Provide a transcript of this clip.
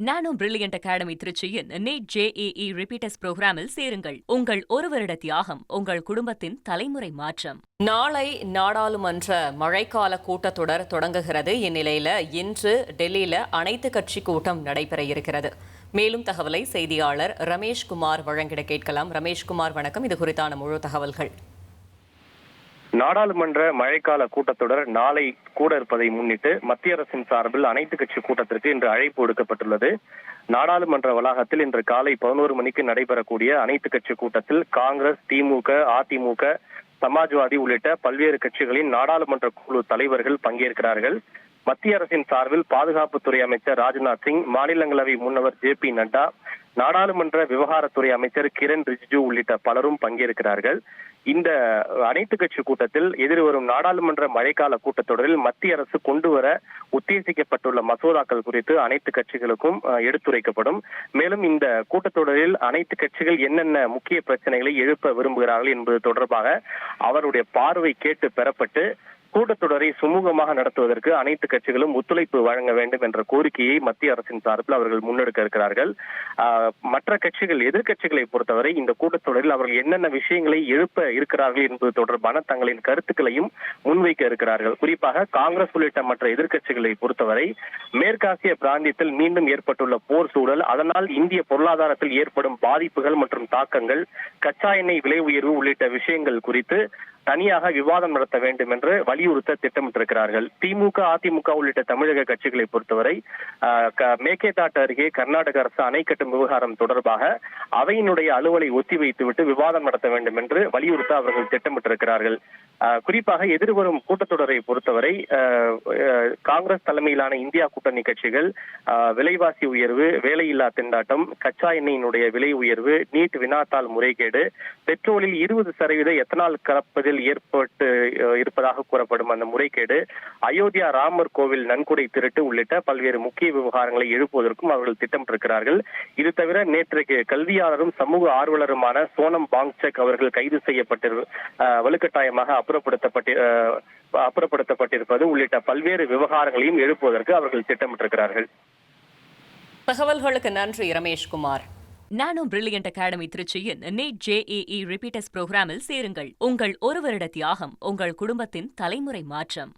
நானோ Brilliant Academy திருச்சியின் NEET JEE repeaters புரோகிராமில் சேருங்கள். உங்கள் ஒரு வருட தியாகம் உங்கள் குடும்பத்தின் தலைமுறை மாற்றம். நாளை நாடாளுமன்ற மழைக்கால கூட்டத்தொடர் தொடங்குகிறது. இந்நிலையில இன்று டெல்லியில அனைத்து கட்சி கூட்டம் நடைபெற இருக்கிறது. மேலும் தகவலை செய்தியாளர் ரமேஷ்குமார் வழங்கிட கேட்கலாம். ரமேஷ்குமார், வணக்கம். இது குறித்தான முழு தகவல்கள். நாடாளுமன்ற மழைக்கால கூட்டத்தொடர் நாளை கூட இருப்பதை முன்னிட்டு மத்திய அரசின் சார்பில் அனைத்து கட்சி கூட்டத்திற்கு இன்று அழைப்பு விடுக்கப்பட்டுள்ளது. நாடாளுமன்ற வளாகத்தில் இன்று காலை 11 மணிக்கு நடைபெறக்கூடிய அனைத்து கட்சி கூட்டத்தில் காங்கிரஸ், திமுக, அதிமுக, சமாஜ்வாதி உள்ளிட்ட பல்வேறு கட்சிகளின் நாடாளுமன்ற குழு தலைவர்கள் பங்கேற்கிறார்கள். மத்திய அரசின் சார்பில் பாதுகாப்புத்துறை அமைச்சர் ராஜ்நாத் சிங், மாநிலங்களவை முன்னவர் JP நட்டா, நாடாளுமன்ற விவகாரத்துறை அமைச்சர் கிரண் ரிஜிஜு உள்ளிட்ட பலரும் பங்கேற்கிறார்கள். இந்த அனைத்து கட்சி கூட்டத்தில் எதிர்வரும் நாடாளுமன்ற மழைக்கால கூட்டத்தொடரில் மத்திய அரசு கொண்டு வர உத்தேசிக்கப்பட்டுள்ள மசோதாக்கள் குறித்து அனைத்து கட்சிகளுக்கும் எடுத்துரைக்கப்படும். மேலும் இந்த கூட்டத்தொடரில் அனைத்து கட்சிகள் என்னென்ன முக்கிய பிரச்சனைகளை எழுப்ப விரும்புகிறார்கள் என்பது தொடர்பாக அவருடைய பார்வை கேட்டு பெறப்பட்டு கூட்டத்தொடரை சுமூகமாக நடத்துவதற்கு அனைத்து கட்சிகளும் ஒத்துழைப்பு வழங்க வேண்டும் என்ற கோரிக்கையை மத்திய அரசின் சார்பில் அவர்கள் முன்னெடுக்க இருக்கிறார்கள். மற்ற கட்சிகள், எதிர்கட்சிகளை பொறுத்தவரை இந்த கூட்டத்தொடரில் அவர்கள் என்னென்ன விஷயங்களை எழுப்ப இருக்கிறார்கள் என்பது தொடர்பான தங்களின் கருத்துக்களையும் முன்வைக்க இருக்கிறார்கள். குறிப்பாக காங்கிரஸ் உள்ளிட்ட மற்ற எதிர்கட்சிகளை பொறுத்தவரை மேற்காசிய பிராந்தியத்தில் மீண்டும் ஏற்பட்டுள்ள போர் சூழல், அதனால் இந்திய பொருளாதாரத்தில் ஏற்படும் பாதிப்புகள் மற்றும் தாக்கங்கள், கச்சா எண்ணெய் விலை உயர்வு உள்ளிட்ட விஷயங்கள் குறித்து தனியாக விவாதம் நடத்த வேண்டும் என்று வலியுறுத்த திட்டமிட்டிருக்கிறார்கள். திமுக, அதிமுக உள்ளிட்ட தமிழக கட்சிகளை பொறுத்தவரை மேகேதாட்டு அருகே கர்நாடக அரசு அணை கட்டும் விவகாரம் தொடர்பாக அவையினுடைய அலுவலை ஒத்திவைத்துவிட்டு விவாதம் நடத்த வேண்டும் என்று வலியுறுத்த அவர்கள் திட்டமிட்டிருக்கிறார்கள். குறிப்பாக எதிர்வரும் கூட்டத்தொடரை பொறுத்தவரை காங்கிரஸ் தலைமையிலான இந்தியா கூட்டணி கட்சிகள் விலைவாசி உயர்வு, வேலையில்லா திண்டாட்டம், கச்சா எண்ணெயினுடைய விலை உயர்வு, நீட் வினாத்தாள் முறைகேடு, பெட்ரோலில் 20% எத்தனால் கலப்பதில் ஏற்பட்டு இருப்பதாக கூறப்படும் அந்த முறைகேடு, அயோத்தியா ராமர் கோவில் நன்கொடை திருட்டு உள்ளிட்ட பல்வேறு முக்கிய விவகாரங்களை எழுப்புவதற்கும் அவர்கள் திட்டமிட்டிருக்கிறார்கள். இது தவிர நேற்றைக்கு கல்வியாளரும் சமூக ஆர்வலருமான சோனம் வாங்சக் அவர்கள் கைது செய்யப்பட்டு வலுக்கட்டாயமாக அப்புறப்படுத்தப்பட்டிருப்பது உள்ளிட்ட பல்வேறு விவகாரங்களையும் எழுப்புவதற்கு அவர்கள் திட்டமிட்டிருக்கிறார்கள். தகவல்களுக்கு நன்றி ரமேஷ்குமார். நானோ பிரில்லியன்ட் அகாடமி திருச்சியின் நீட் JEE ரிப்பீட்டர்ஸ் புரோகிராமில் சேருங்கள். உங்கள் ஒரு வருட தியாகம் உங்கள் குடும்பத்தின் தலைமுறை மாற்றம்.